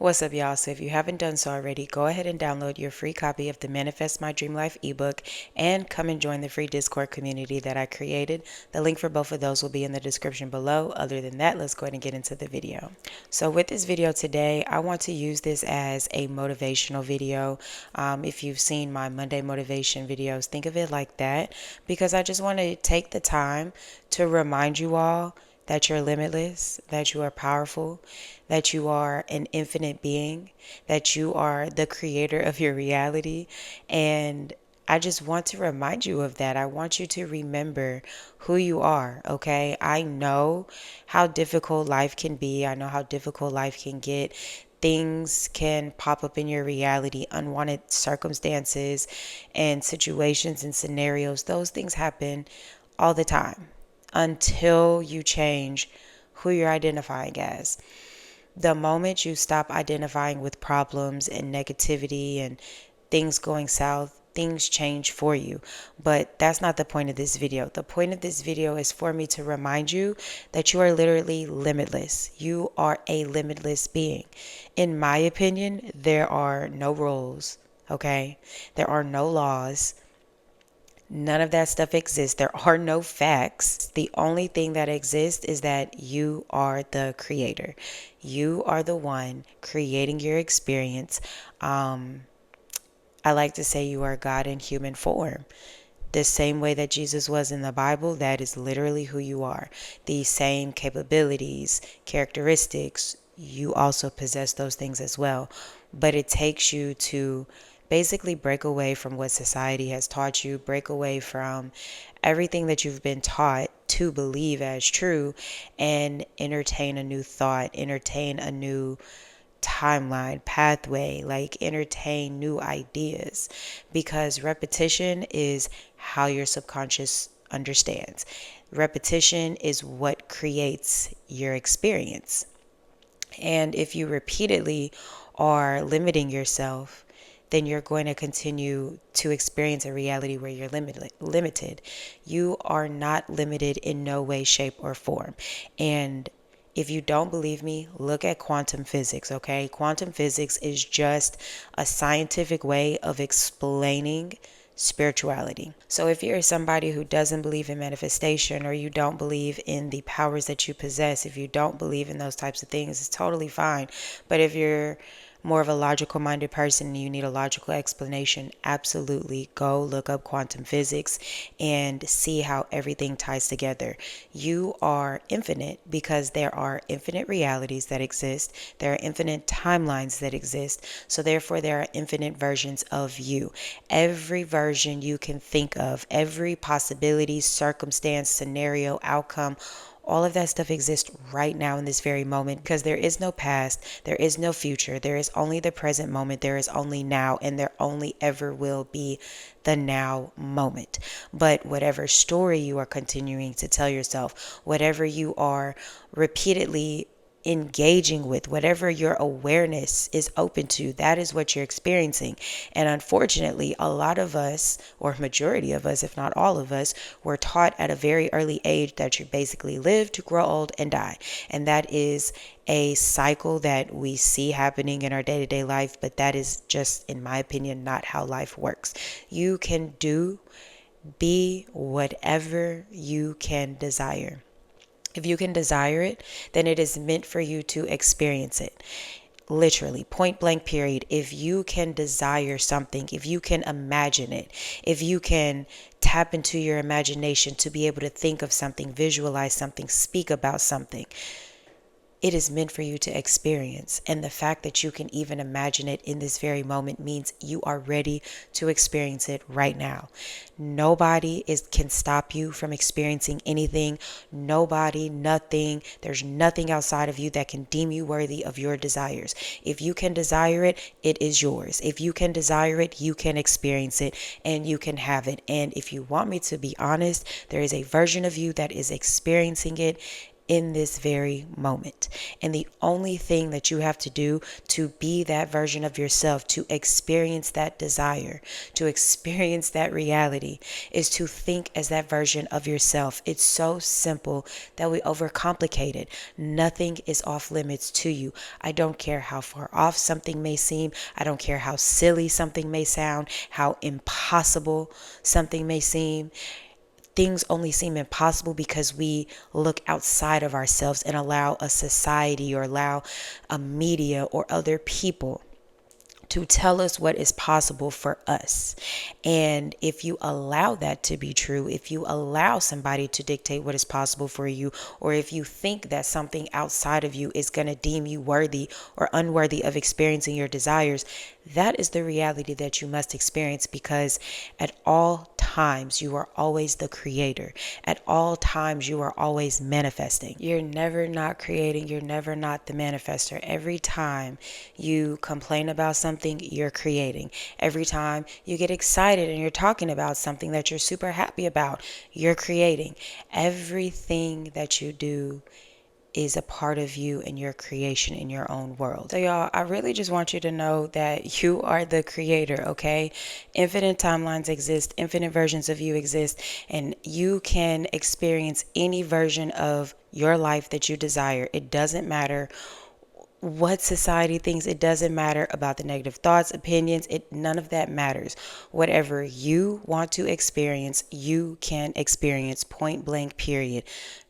What's up, y'all? So if you haven't done so already, go ahead and download your free copy of the Manifest My Dream Life ebook and come and join the free Discord community that I created. The link for both of those will be in the description below. Other than that, let's go ahead and get into the video. So with this video today, I want to use this as a motivational video. If you've seen my Monday motivation videos, think of it like that, because I just want to take the time to remind you all that you're limitless, that you are powerful, that you are an infinite being, that you are the creator of your reality. And I just want to remind you of that. I want you to remember who you are, okay? I know how difficult life can be. I know how difficult life can get. Things can pop up in your reality, unwanted circumstances and situations and scenarios. Those things happen all the time until you change who you're identifying as. The moment you stop identifying with problems and negativity and things going south, things change for you. But that's not the point of this video. The point of this video is for me to remind you that you are literally limitless. You are a limitless being. In my opinion, there are no rules, okay? There are no laws. None of that stuff exists. There are no facts. The only thing that exists is that you are the creator. You are the one creating your experience. I like to say you are God in human form. The same way that Jesus was in the Bible, that is literally who you are. The same capabilities, characteristics, you also possess those things as well. But it takes you to basically break away from what society has taught you, break away from everything that you've been taught to believe as true, and entertain a new thought, entertain a new timeline, pathway, like entertain new ideas, because repetition is how your subconscious understands. Repetition is what creates your experience. And if you repeatedly are limiting yourself, then you're going to continue to experience a reality where you're limited. You are not limited in no way, shape, or form. And if you don't believe me, look at quantum physics, okay? Quantum physics is just a scientific way of explaining spirituality. So if you're somebody who doesn't believe in manifestation, or you don't believe in the powers that you possess, if you don't believe in those types of things, it's totally fine. But if you're more of a logical minded person and you need a logical explanation, absolutely go look up quantum physics and see how everything ties together. You are infinite because there are infinite realities that exist. There are infinite timelines that exist. So therefore there are infinite versions of you. Every version you can think of, every possibility, circumstance, scenario, outcome, all of that stuff exists right now in this very moment, because there is no past, there is no future, there is only the present moment, there is only now, and there only ever will be the now moment. But whatever story you are continuing to tell yourself, whatever you are repeatedly engaging with, whatever your awareness is open to, that is what you're experiencing. And unfortunately, a lot of us, or majority of us, if not all of us, were taught at a very early age that you basically live to grow old and die. And that is a cycle that we see happening in our day-to-day life, but that is just, in my opinion, not how life works. You can be whatever you can desire. If you can desire it, then it is meant for you to experience it. Literally, point blank, period. If you can desire something, if you can imagine it, if you can tap into your imagination to be able to think of something, visualize something, speak about something, it is meant for you to experience. And the fact that you can even imagine it in this very moment means you are ready to experience it right now. Nobody can stop you from experiencing anything. Nobody, nothing. There's nothing outside of you that can deem you worthy of your desires. If you can desire it, it is yours. If you can desire it, you can experience it and you can have it. And if you want me to be honest, there is a version of you that is experiencing it in this very moment. And the only thing that you have to do to be that version of yourself, to experience that desire, to experience that reality, is to think as that version of yourself. It's so simple that we overcomplicate it. Nothing is off limits to you. I don't care how far off something may seem. I don't care how silly something may sound, how impossible something may seem. Things only seem impossible because we look outside of ourselves and allow a society or allow a media or other people to tell us what is possible for us. And if you allow that to be true, if you allow somebody to dictate what is possible for you, or if you think that something outside of you is going to deem you worthy or unworthy of experiencing your desires, that is the reality that you must experience, because at all times you are always the creator. At all times you are always manifesting. You're never not creating. You're never not the manifester. Every time you complain about something, you're creating. Every time you get excited and you're talking about something that you're super happy about, you're creating. Everything that you do is a part of you and your creation in your own world. So y'all, I really just want you to know that you are the creator, okay? Infinite timelines exist, infinite versions of you exist, and you can experience any version of your life that you desire. It doesn't matter what society thinks. It doesn't matter about the negative thoughts, opinions. None of that matters. Whatever you want to experience, you can experience, point blank, period.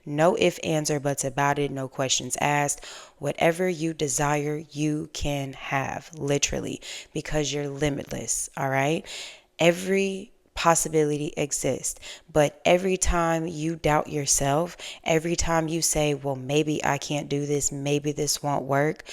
No ifs, ands, or buts about it. No questions asked. Whatever you desire, you can have, literally, because you're limitless. All right. Every possibility exists. But every time you doubt yourself, every time you say, well, maybe I can't do this, maybe this won't work,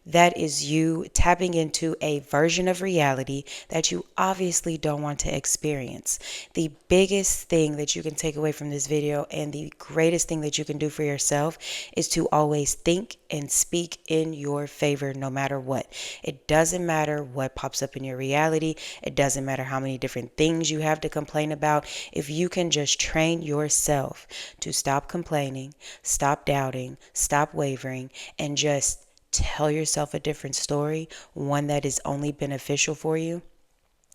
that is you tapping into a version of reality that you obviously don't want to experience. The biggest thing that you can take away from this video, and the greatest thing that you can do for yourself, is to always think and speak in your favor no matter what. It doesn't matter what pops up in your reality. It doesn't matter how many different things you have to complain about. If you can just train yourself to stop complaining, stop doubting, stop wavering, and just tell yourself a different story, one that is only beneficial for you,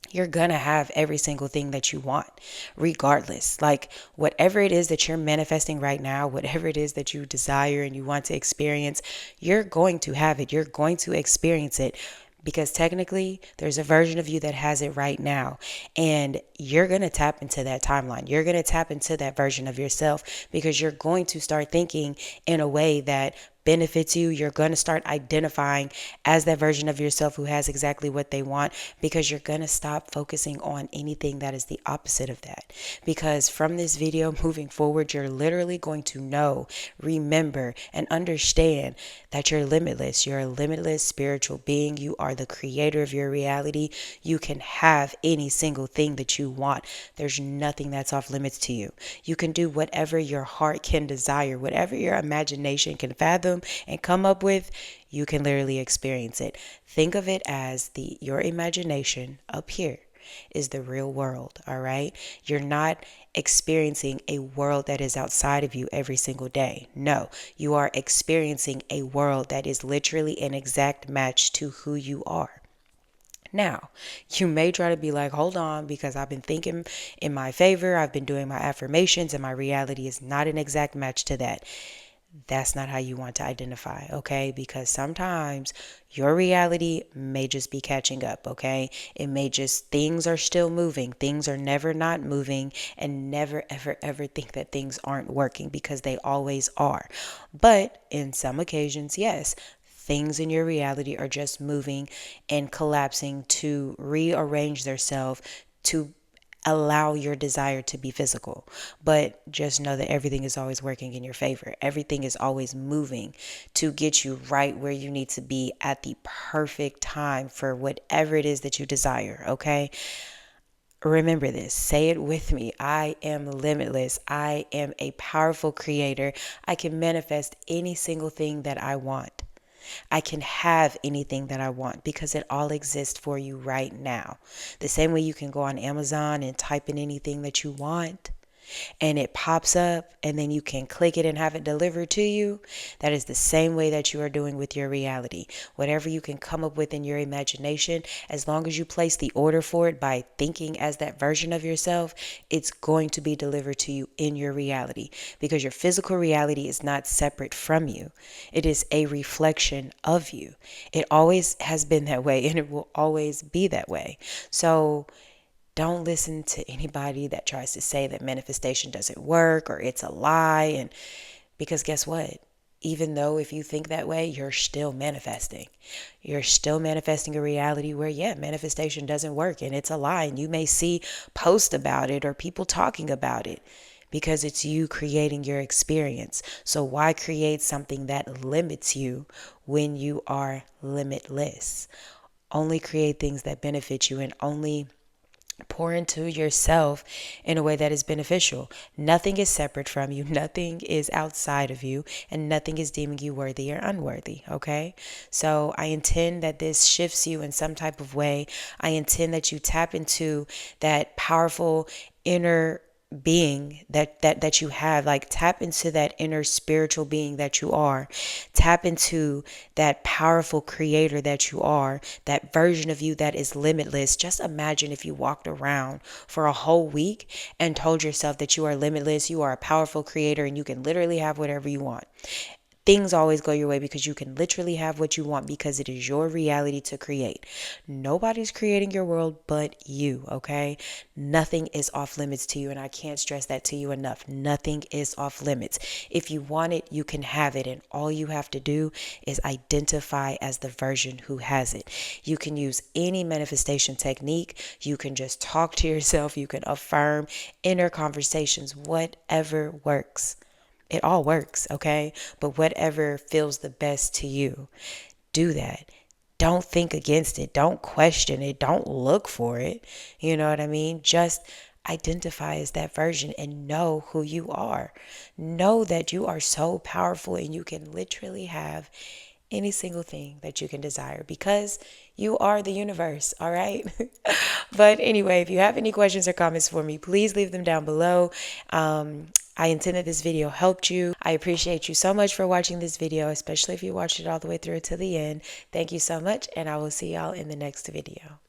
you're gonna have every single thing that you want, regardless. Like, whatever it is that you're manifesting right now, whatever it is that you desire and you want to experience, you're going to have it. You're going to experience it. Because technically, there's a version of you that has it right now. And you're going to tap into that timeline. You're going to tap into that version of yourself, because you're going to start thinking in a way that benefits you. You're going to start identifying as that version of yourself who has exactly what they want, because you're going to stop focusing on anything that is the opposite of that. Because from this video moving forward, you're literally going to know, remember, and understand that you're limitless. You're a limitless spiritual being. You are the creator of your reality. You can have any single thing that you want. There's nothing that's off limits to you. You can do whatever your heart can desire, whatever your imagination can fathom and come up with. You can literally experience it. Think of it as your imagination up here is the real world. All right. You're not experiencing a world that is outside of you every single day. No, you are experiencing a world that is literally an exact match to who you are. Now, you may try to be like, hold on, because I've been thinking in my favor, I've been doing my affirmations, and my reality is not an exact match to that. That's not how you want to identify, okay? Because sometimes your reality may just be catching up, okay? It may just, things are still moving. Things are never not moving, and never, ever, ever think that things aren't working, because they always are. But in some occasions, yes, things in your reality are just moving and collapsing to rearrange themselves to allow your desire to be physical. But just know that everything is always working in your favor. Everything is always moving to get you right where you need to be at the perfect time for whatever it is that you desire, okay? Remember this. Say it with me. I am limitless. I am a powerful creator. I can manifest any single thing that I want. I can have anything that I want, because it all exists for you right now. The same way you can go on Amazon and type in anything that you want, and it pops up and then you can click it and have it delivered to you, that is the same way that you are doing with your reality. Whatever you can come up with in your imagination, as long as you place the order for it by thinking as that version of yourself, it's going to be delivered to you in your reality, because your physical reality is not separate from you. It is a reflection of you. It always has been that way and it will always be that way. So don't listen to anybody that tries to say that manifestation doesn't work or it's a lie. And because guess what? Even though if you think that way, you're still manifesting. You're still manifesting a reality where, yeah, manifestation doesn't work and it's a lie. And you may see posts about it or people talking about it because it's you creating your experience. So why create something that limits you when you are limitless? Only create things that benefit you and only pour into yourself in a way that is beneficial. Nothing is separate from you. Nothing is outside of you, and nothing is deeming you worthy or unworthy. Okay. So I intend that this shifts you in some type of way. I intend that you tap into that powerful inner being that you have. Like, tap into that inner spiritual being that you are. Tap into that powerful creator that you are, that version of you that is limitless. Just imagine if you walked around for a whole week and told yourself that you are limitless, you are a powerful creator, and you can literally have whatever you want. Things always go your way because you can literally have what you want, because it is your reality to create. Nobody's creating your world but you, okay? Nothing is off limits to you, and I can't stress that to you enough. Nothing is off limits. If you want it, you can have it, and all you have to do is identify as the version who has it. You can use any manifestation technique. You can just talk to yourself. You can affirm, inner conversations, whatever works. It all works, okay? But whatever feels the best to you, do that. Don't think against it. Don't question it. Don't look for it. You know what I mean? Just identify as that version and know who you are. Know that you are so powerful and you can literally have any single thing that you can desire, because you are the universe, all right? But anyway, if you have any questions or comments for me, please leave them down below. I intend that this video helped you. I appreciate you so much for watching this video, especially if you watched it all the way through to the end. Thank you so much, and I will see y'all in the next video.